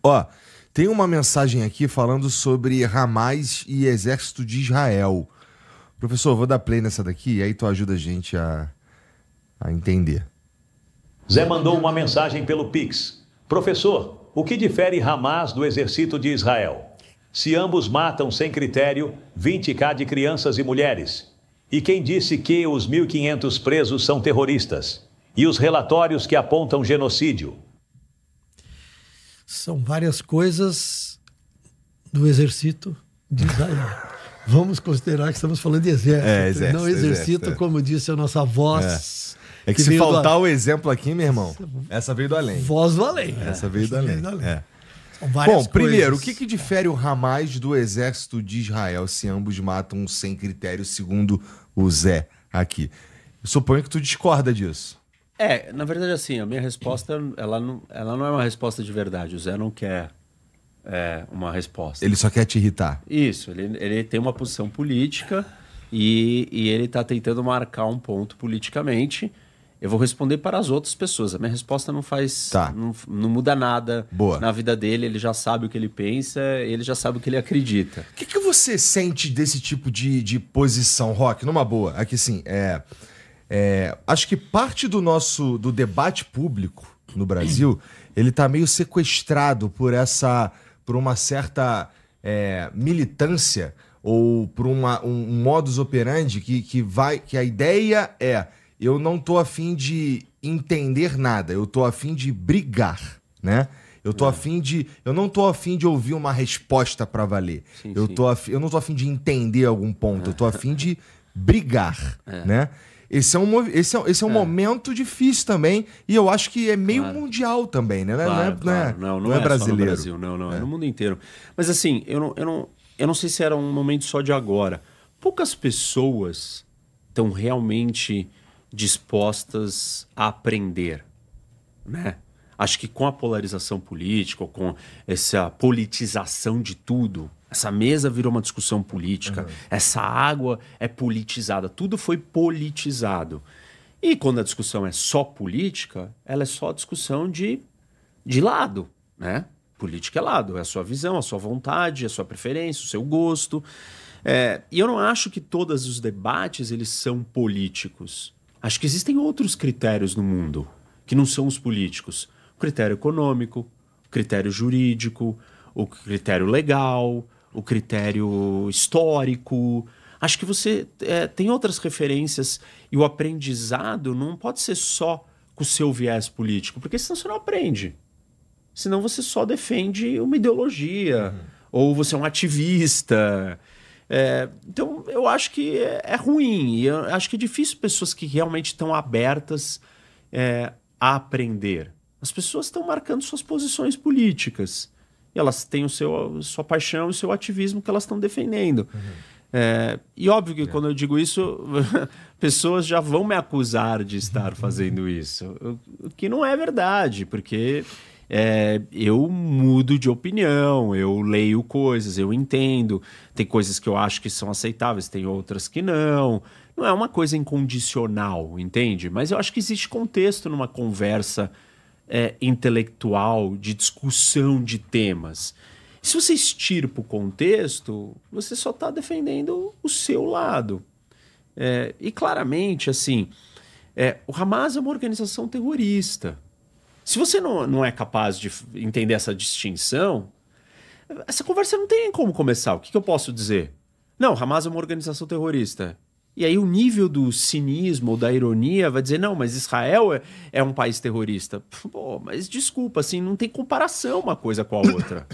Ó, tem uma mensagem aqui falando sobre Hamas e exército de Israel. Professor, vou dar play nessa daqui e aí tu ajuda a gente a entender. Zé mandou uma mensagem pelo Pix. Professor, o que difere Hamas do exército de Israel? Se ambos matam sem critério 20k de crianças e mulheres. E quem disse que os 1.500 presos são terroristas? E os relatórios que apontam genocídio? São várias coisas do exército de Israel. Vamos considerar que estamos falando de exército, não exército, como disse a nossa voz. É que se faltar o exemplo aqui, meu irmão, essa veio do além. Voz do além. Essa veio do além. Bom, primeiro, o que difere o Hamas do exército de Israel se ambos matam sem critério, segundo o Zé aqui? Eu suponho que tu discorda disso. Na verdade, assim, a minha resposta, ela não é uma resposta de verdade. O Zé não quer uma resposta. Ele só quer te irritar. Isso, ele tem uma posição política e ele está tentando marcar um ponto politicamente. Eu vou responder para as outras pessoas. A minha resposta não faz... Não muda nada na vida dele. Ele já sabe o que ele pensa, ele já sabe o que ele acredita. O que você sente desse tipo de posição, Rock? Numa boa. Aqui, sim, acho que parte do debate público no Brasil, ele tá meio sequestrado por uma certa militância ou por um modus operandi que a ideia é: eu não tô a fim de entender nada, eu tô a fim de brigar, né? Eu não tô a fim de ouvir uma resposta para valer. Eu não tô a fim de entender algum ponto, eu tô a fim de brigar, né? Esse é um momento difícil também, e eu acho que é meio mundial também, né? Não é brasileiro. Só no Brasil, é no mundo inteiro. Mas assim, eu não sei se era um momento só de agora. Poucas pessoas estão realmente dispostas a aprender, né? Acho que com a polarização política, ou com essa politização de tudo, essa mesa virou uma discussão política, essa água é politizada, tudo foi politizado. E quando a discussão é só política, ela é só discussão de lado, né? Política é lado, é a sua visão, a sua vontade, a sua preferência, o seu gosto. E eu não acho que todos os debates eles são políticos. Acho que existem outros critérios no mundo que não são os políticos. O critério econômico, o critério jurídico, o critério legal, o critério histórico. Acho que você tem outras referências e o aprendizado não pode ser só com o seu viés político, porque senão você não aprende. Senão você só defende uma ideologia, ou você é um ativista. Então, eu acho que é ruim. E eu acho que é difícil pessoas que realmente estão abertas a aprender. As pessoas estão marcando suas posições políticas. E elas têm sua paixão e o seu ativismo que elas estão defendendo. E óbvio que quando eu digo isso, pessoas já vão me acusar de estar fazendo isso. O que não é verdade, porque eu mudo de opinião, eu leio coisas, eu entendo. Tem coisas que eu acho que são aceitáveis, tem outras que não. Não é uma coisa incondicional, entende? Mas eu acho que existe contexto numa conversa intelectual, de discussão de temas. Se você estirpa o contexto, você só está defendendo o seu lado. E claramente, assim, o Hamas é uma organização terrorista. Se você não é capaz de entender essa distinção, essa conversa não tem como começar. O que eu posso dizer? Não, Hamas é uma organização terrorista. E aí o nível do cinismo ou da ironia vai dizer, não, mas Israel é um país terrorista. Pô, mas desculpa, assim, não tem comparação uma coisa com a outra.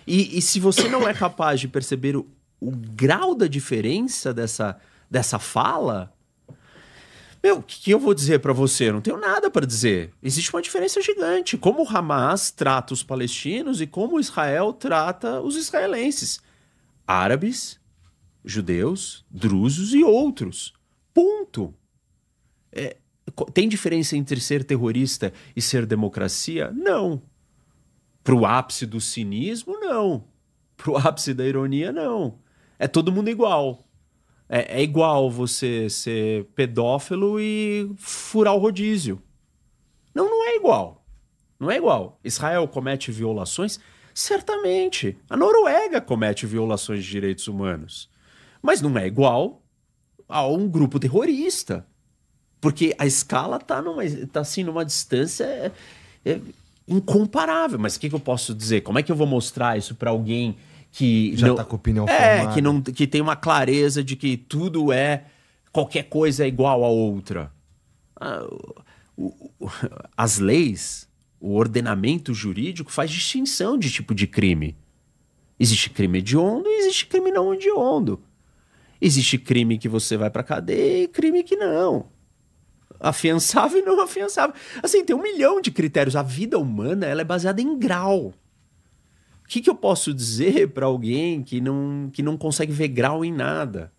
E se você não é capaz de perceber o grau da diferença dessa fala, o que eu vou dizer para você? Eu não tenho nada para dizer. Existe uma diferença gigante. Como o Hamas trata os palestinos e como Israel trata os israelenses. Árabes, judeus, drusos e outros. Ponto. Tem diferença entre ser terrorista e ser democracia? Não. Pro ápice do cinismo, não. Pro ápice da ironia, não. É todo mundo igual. É igual você ser pedófilo e furar o rodízio. Não é igual. Não é igual. Israel comete violações Certamente. A Noruega comete violações de direitos humanos. Mas não é igual a um grupo terrorista. Porque a escala tá assim, numa distância incomparável. Mas o que eu posso dizer? Como é que eu vou mostrar isso para alguém que já tá com opinião formada? Que tem uma clareza de que tudo qualquer coisa é igual a outra. As leis, o ordenamento jurídico faz distinção de tipo de crime. Existe crime hediondo e existe crime não hediondo. Existe crime que você vai pra cadeia e crime que não. Afiançável e não afiançável. Assim, tem 1 milhão de critérios. A vida humana, ela é baseada em grau. O que eu posso dizer pra alguém que não consegue ver grau em nada?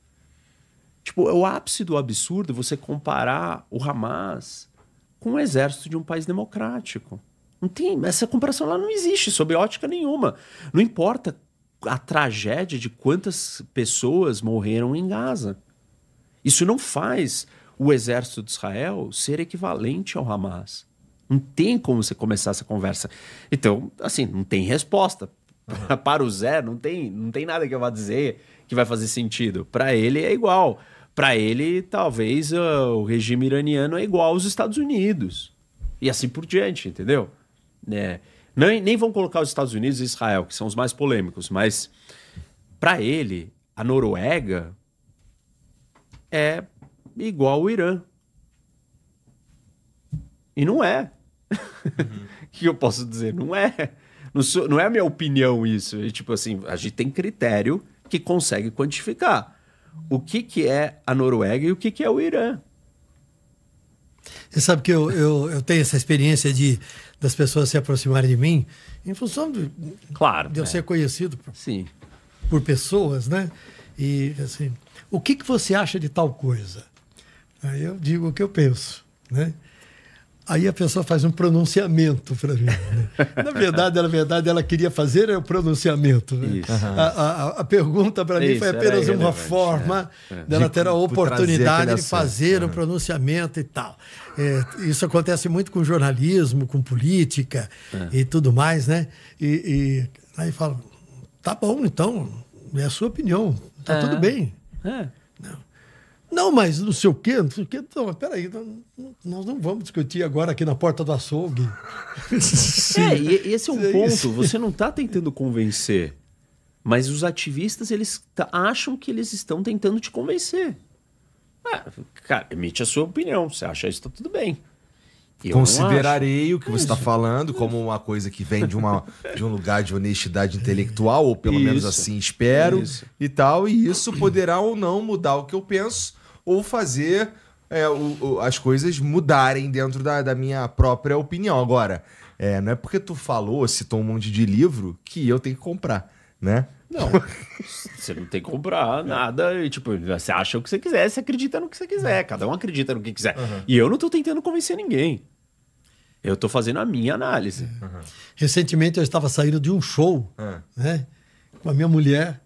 Tipo, é o ápice do absurdo você comparar o Hamas com o exército de um país democrático. Não tem, essa comparação lá não existe, sob ótica nenhuma. Não importa a tragédia de quantas pessoas morreram em Gaza. Isso não faz o exército de Israel ser equivalente ao Hamas. Não tem como você começar essa conversa. Então, assim, não tem resposta. Para o Zé, não tem nada que eu vá dizer que vai fazer sentido. Para ele é igual. Para ele, talvez o regime iraniano é igual aos Estados Unidos. E assim por diante, entendeu? Nem vão colocar os Estados Unidos e Israel, que são os mais polêmicos, mas para ele, a Noruega é igual ao Irã. E não é. O que eu posso dizer? Não é. Não é a minha opinião isso. Tipo assim, a gente tem critério que consegue quantificar o que é a Noruega e o que é o Irã. Você sabe que eu tenho essa experiência das pessoas se aproximarem de mim em função de eu ser conhecido por pessoas, né? E assim, o que você acha de tal coisa? Aí eu digo o que eu penso, né? Aí a pessoa faz um pronunciamento para mim. Né? Na verdade, ela queria fazer o pronunciamento. Né? A pergunta para mim foi apenas uma forma dela ter a oportunidade de fazer um pronunciamento e tal. Isso acontece muito com jornalismo, com política e tudo mais, né? E aí fala, tá bom, então, é a sua opinião, tá tudo bem. Não, mas não sei o quê, não sei o quê. Não, peraí, nós não vamos discutir agora aqui na porta do açougue. E esse é um ponto. Você não está tentando convencer, mas os ativistas, eles acham que eles estão tentando te convencer. Cara, emite a sua opinião. Você acha isso, tá tudo bem. Considerarei o que você está falando como uma coisa que vem de um lugar de honestidade intelectual, ou pelo menos assim espero, e tal, e isso poderá ou não mudar o que eu penso, ou fazer as coisas mudarem dentro da minha própria opinião. Agora, não é porque tu falou, citou um monte de livro, que eu tenho que comprar, né? Não, você não tem que comprar nada. E, tipo, você acha o que você quiser, você acredita no que você quiser. Cada um acredita no que quiser. E eu não tô tentando convencer ninguém. Eu tô fazendo a minha análise. Recentemente eu estava saindo de um show, né, com a minha mulher.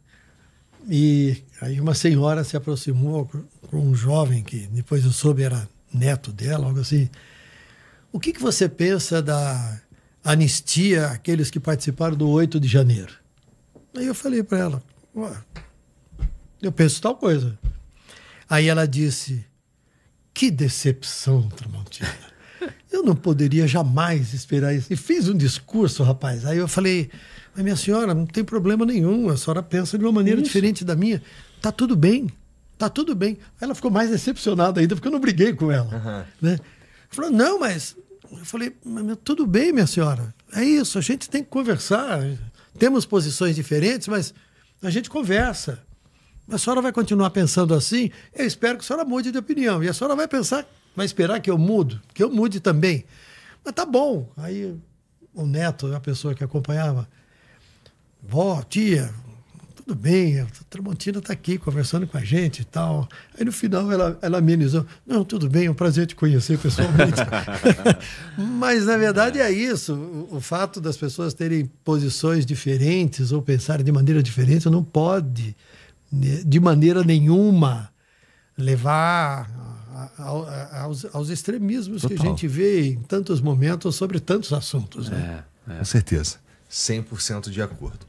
E aí uma senhora se aproximou com um jovem que depois eu soube era neto dela, algo assim. O que você pensa da anistia àqueles que participaram do 8 de janeiro? Aí eu falei para ela, eu penso tal coisa. Aí ela disse, que decepção, Tramontina. Eu não poderia jamais esperar isso. E fiz um discurso, rapaz. Aí eu falei, mas minha senhora, não tem problema nenhum. A senhora pensa de uma maneira diferente da minha. Tá tudo bem. Tá tudo bem. Aí ela ficou mais decepcionada ainda, porque eu não briguei com ela. Né? Falou, não, mas... Eu falei, mas tudo bem, minha senhora. É isso, a gente tem que conversar. Temos posições diferentes, mas a gente conversa. A senhora vai continuar pensando assim? Eu espero que a senhora mude de opinião. E a senhora vai pensar... Vai esperar que eu mude também. Mas tá bom. Aí o neto, a pessoa que acompanhava, vó, tia, tudo bem, a Tramontina está aqui conversando com a gente e tal. Aí no final ela amenizou. Não, tudo bem, é um prazer te conhecer pessoalmente. Mas na verdade é isso. O fato das pessoas terem posições diferentes ou pensarem de maneira diferente não pode, de maneira nenhuma, levar aos extremismos. Total. Que a gente vê em tantos momentos sobre tantos assuntos. Né? Com certeza. 100% de acordo.